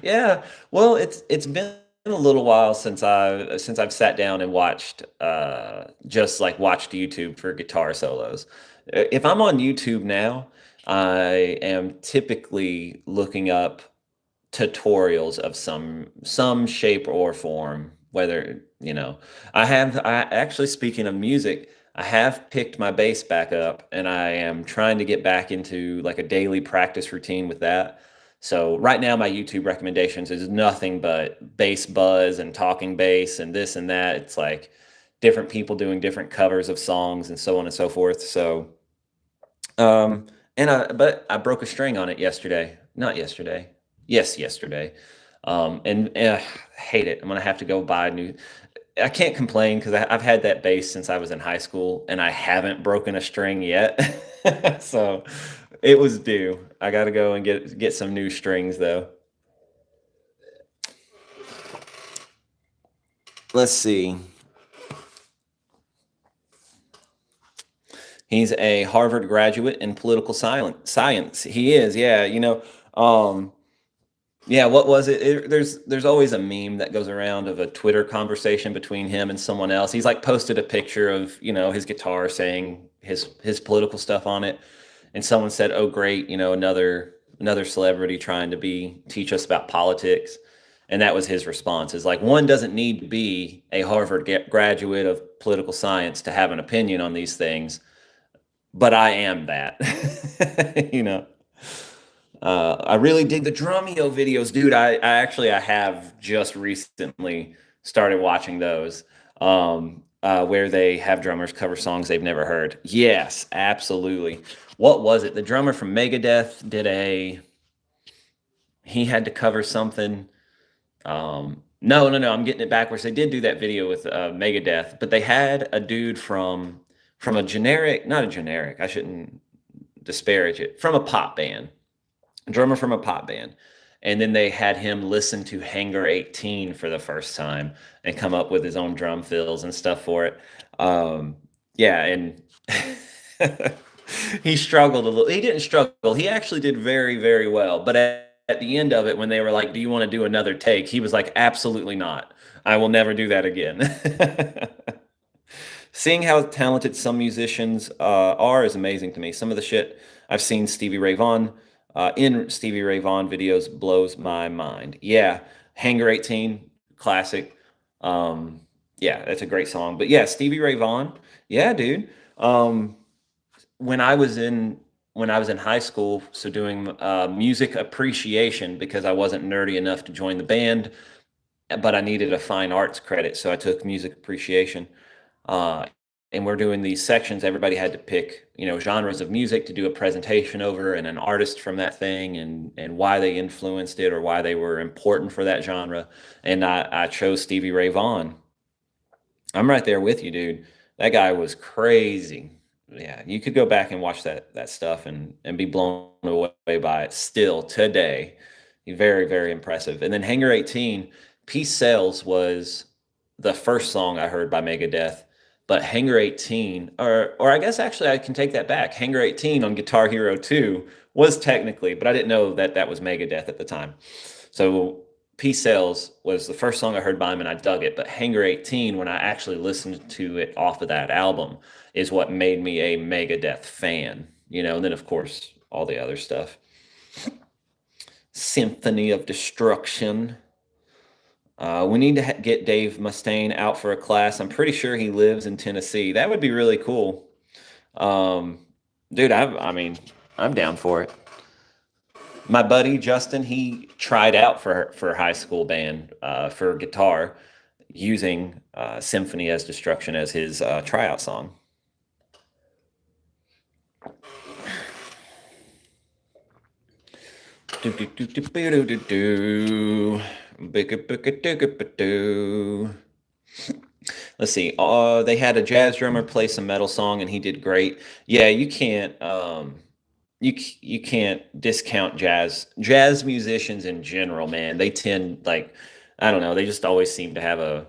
Yeah. Well, it's been a little while since I've sat down and watched just like watched YouTube for guitar solos. If I'm on YouTube now, I am typically looking up tutorials of some shape or form, whether I actually, speaking of music, I have picked my bass back up and I am trying to get back into like a daily practice routine with that. So right now my YouTube recommendations is nothing but bass buzz and talking bass and this and that. It's like different people doing different covers of songs and so on and so forth. So but I broke a string on it yesterday. Not yesterday. Yes, yesterday. And hate it. I'm gonna have to go buy a new. I can't complain because I've had that bass since I was in high school, and I haven't broken a string yet. So it was due. I got to go and get some new strings though. Let's see. He's a Harvard graduate in political science. He is, yeah. Yeah, what was it? There's always a meme that goes around of a Twitter conversation between him and someone else. He's like posted a picture of, his guitar saying his political stuff on it. And someone said, "Oh great, another celebrity trying to be teach us about politics." And that was his response, is like, one doesn't need to be a Harvard graduate of political science to have an opinion on these things, but I am that. you know. I really dig the Drumeo videos, dude. I have just recently started watching those, where they have drummers cover songs they've never heard. Yes, absolutely. What was it? The drummer from Megadeth he had to cover something. No, no, no. I'm getting it backwards. They did do that video with Megadeth, but they had a dude from a generic, not a generic. I shouldn't disparage it, from a pop band, drummer from a pop band. And then they had him listen to Hangar 18 for the first time and come up with his own drum fills and stuff for it. Yeah, and he struggled a little. He didn't struggle. He actually did very, very well. But at the end of it, when they were like, "Do you want to do another take?" He was like, "Absolutely not. I will never do that again." Seeing how talented some musicians are is amazing to me. Some of the shit I've seen Stevie Ray Vaughan in Stevie Ray Vaughan videos blows my mind. Yeah, Hangar 18, classic. Um, yeah, that's a great song. But yeah, Stevie Ray Vaughan. Yeah, dude. Um, when I was in when I was in high school, so doing music appreciation because I wasn't nerdy enough to join the band, but I needed a fine arts credit, so I took music appreciation. Uh, and we're doing these sections. Everybody had to pick, genres of music to do a presentation over, and an artist from that thing, and why they influenced it or why they were important for that genre. And I chose Stevie Ray Vaughan. I'm right there with you, dude. That guy was crazy. Yeah, you could go back and watch that stuff and be blown away by it still today. Very, very impressive. And then Hangar 18, Peace Sells was the first song I heard by Megadeth, but Hangar 18, or I guess actually I can take that back. Hangar 18 on Guitar Hero 2 was technically, but I didn't know that that was Megadeth at the time. So Peace Sales was the first song I heard by him and I dug it. But Hangar 18, when I actually listened to it off of that album, is what made me a Megadeth fan. And then of course all the other stuff. Symphony of Destruction. We need to get Dave Mustaine out for a class. I'm pretty sure he lives in Tennessee. That would be really cool. Um, Dude, I mean, I'm down for it. My buddy Justin, he tried out for high school band for guitar, using "Symphony as Destruction" as his tryout song. Do, do, do, do, do, do, do. Let's see. They had a jazz drummer play some metal song, and he did great. Yeah, you can't. You can't discount jazz musicians in general, man. They tend, like, I don't know, they just always seem to have a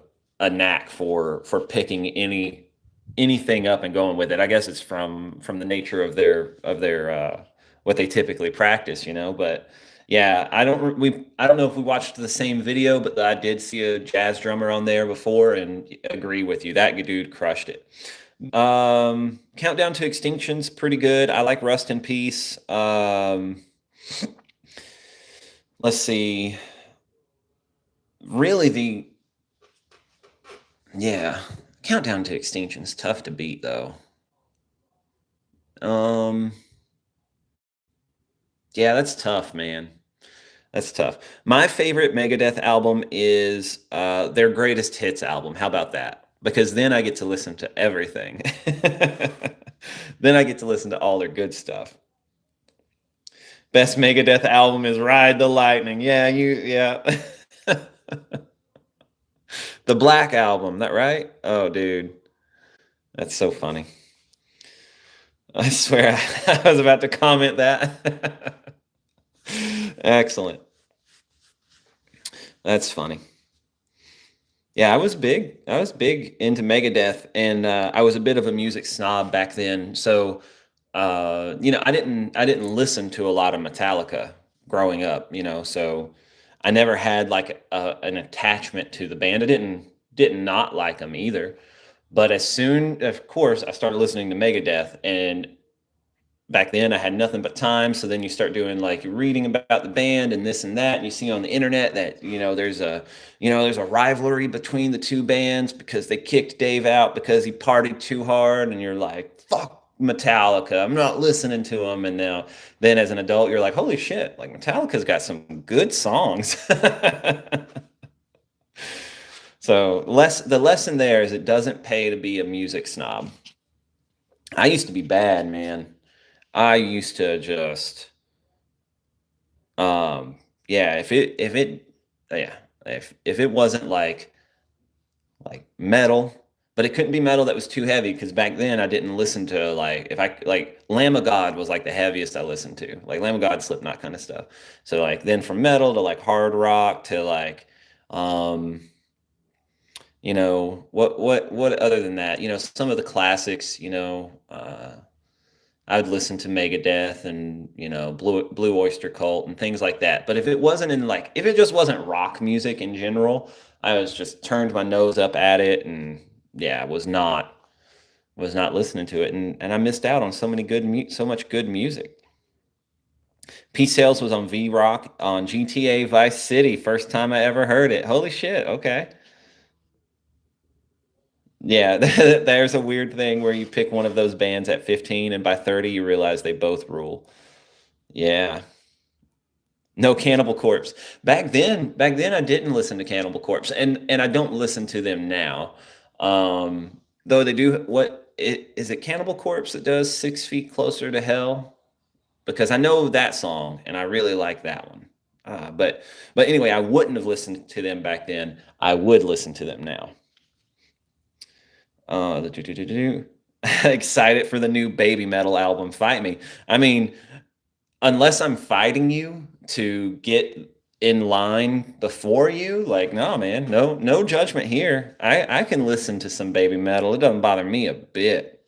knack for picking anything up and going with it. I guess it's from the nature of their what they typically practice, but yeah, I don't know if we watched the same video, but I did see a jazz drummer on there before and agree with you, that dude crushed it. Countdown to Extinction's pretty good. I like Rust in Peace. Let's see. Really, yeah, Countdown to Extinction's tough to beat though. Yeah, that's tough, man. That's tough. My favorite Megadeth album is their Greatest Hits album. How about that? Because then I get to listen to everything. Then I get to listen to all their good stuff. Best Megadeth album is Ride the Lightning. Yeah. The Black Album, that right? Oh, dude. That's so funny. I swear I was about to comment that. Excellent. That's funny. Yeah, I was big into Megadeth, and I was a bit of a music snob back then. So, I didn't listen to a lot of Metallica growing up. So I never had like an attachment to the band. I didn't not like them either. But as soon, of course, I started listening to Megadeth, and back then I had nothing but time. So then you start doing, like, you're reading about the band and this and that, and you see on the internet that there's a rivalry between the two bands because they kicked Dave out because he partied too hard, and you're like, fuck Metallica, I'm not listening to them. And now, then as an adult, you're like, holy shit, like, Metallica's got some good songs. So the lesson there is, it doesn't pay to be a music snob. I used to be bad, man. I used to just, um, yeah, yeah, if it wasn't like metal, but it couldn't be metal that was too heavy, because back then I didn't listen to, like, if I like Lamb of God was like the heaviest I listened to, like Lamb of God, Slipknot kind of stuff. So, like, then from metal to like hard rock to like, um, what other than that, some of the classics, I would listen to Megadeth and, Blue Oyster Cult and things like that. But if it just wasn't rock music in general, I was just turned my nose up at it, and yeah, was not listening to it, and I missed out on so much good music. Peace Sales was on V Rock on GTA Vice City. First time I ever heard it. Holy shit. Okay. Yeah, there's a weird thing where you pick one of those bands at 15, and by 30 you realize they both rule. Yeah. No Cannibal Corpse. Back then I didn't listen to Cannibal Corpse, and I don't listen to them now. Though they do, is it Cannibal Corpse that does 6 Feet Closer to Hell? Because I know that song and I really like that one. But anyway, I wouldn't have listened to them back then. I would listen to them now. Excited for the new Baby Metal album. Fight me. I mean, unless I'm fighting you to get in line before you, like, no, man, no judgment here. I can listen to some Baby Metal. It doesn't bother me a bit.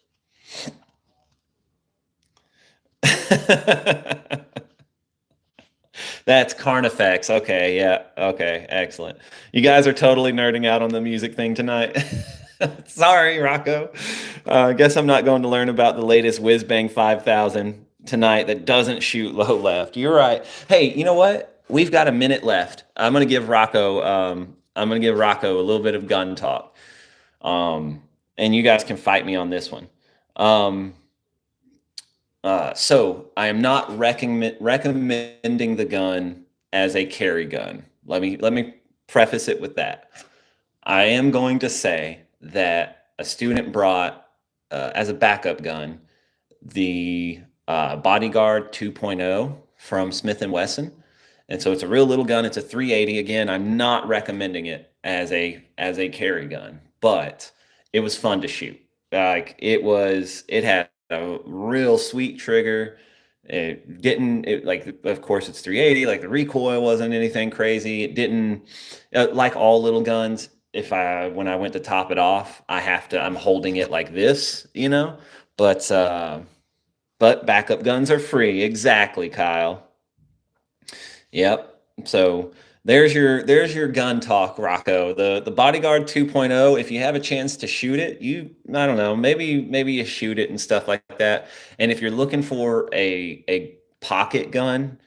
That's Carnifex. Okay, yeah. Okay, excellent. You guys are totally nerding out on the music thing tonight. Sorry, Rocco. I guess I'm not going to learn about the latest Whiz Bang 5000 tonight that doesn't shoot low left. You're right. Hey, you know what? We've got a minute left. I'm gonna give Rocco a little bit of gun talk. And you guys can fight me on this one. Um, so I am not recommending the gun as a carry gun. Let me preface it with that. I am going to say that a student brought as a backup gun the Bodyguard 2.0 from Smith and Wesson, and so it's a real little gun. It's a 380. Again, I'm not recommending it as a carry gun, but it was fun to shoot. Like it had a real sweet trigger. It didn't it like of course it's 380. Like the recoil wasn't anything crazy. It didn't like all little guns. If I when I went to top it off, I'm holding it like this, you know. But backup guns are free. Exactly, Kyle. Yep. So there's your gun talk, Rocco. The Bodyguard 2.0. If you have a chance to shoot it, I don't know, maybe you shoot it and stuff like that. And if you're looking for a pocket gun,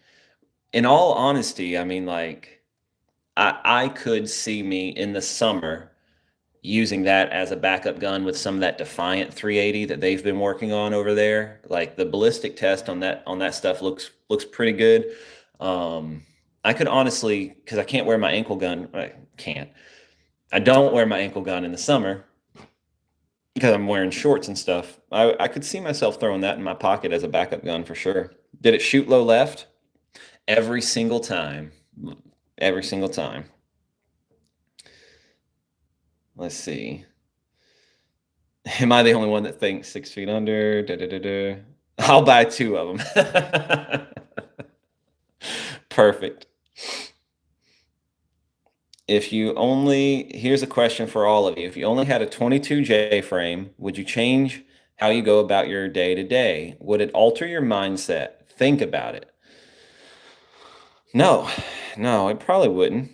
in all honesty, I mean, like I could see me in the summer using that as a backup gun with some of that Defiant 380 that they've been working on over there. Like the ballistic test on that stuff looks pretty good. I could honestly, because I can't wear my ankle gun. I don't wear my ankle gun in the summer because I'm wearing shorts and stuff. I could see myself throwing that in my pocket as a backup gun for sure. Did it shoot low left? Every single time. Every single time. Let's see. Am I the only one that thinks 6 feet under? Da, da, da, da. I'll buy two of them. Perfect. Here's a question for all of you. If you only had a 22J frame, would you change how you go about your day to day? Would it alter your mindset? Think about it. No, it probably wouldn't,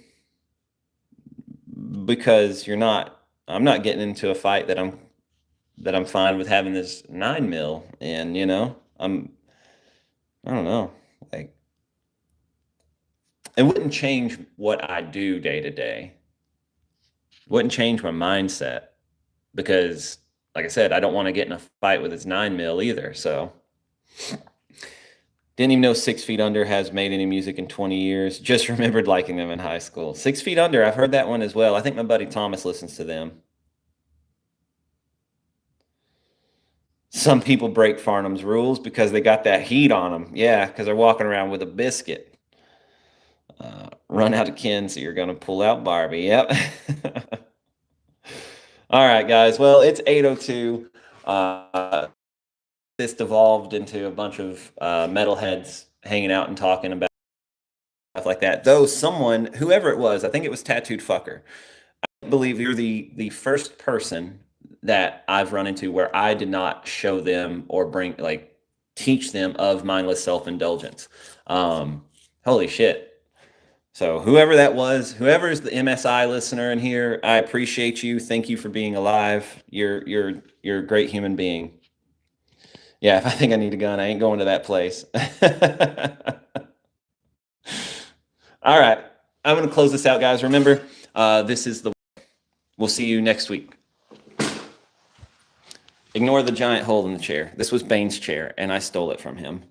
because I'm not getting into a fight that I'm fine with having this 9 mil, and I don't know, like it wouldn't change what I do day to day. Wouldn't change my mindset because, like I said, I don't want to get in a fight with his 9 mil either. So didn't even know 6 feet under has made any music in 20 years. Just remembered liking them in high school. 6 feet under, I've heard that one as well. I think my buddy Thomas listens to them. Some people break Farnham's rules because they got that heat on them. Yeah, because they're walking around with a biscuit. Run out of Ken, so you're going to pull out Barbie. Yep. All right, guys. Well, it's 8:02. This devolved into a bunch of metalheads hanging out and talking about stuff like that. Though whoever it was, I think it was Tattooed Fucker. I believe you're the first person that I've run into where I did not show them or teach them of mindless self-indulgence. Holy shit. So whoever that was, whoever's the MSI listener in here, I appreciate you. Thank you for being alive. You're a great human being. Yeah, if I think I need a gun, I ain't going to that place. All right. I'm going to close this out, guys. Remember, this is the... We'll see you next week. Ignore the giant hole in the chair. This was Bane's chair, and I stole it from him.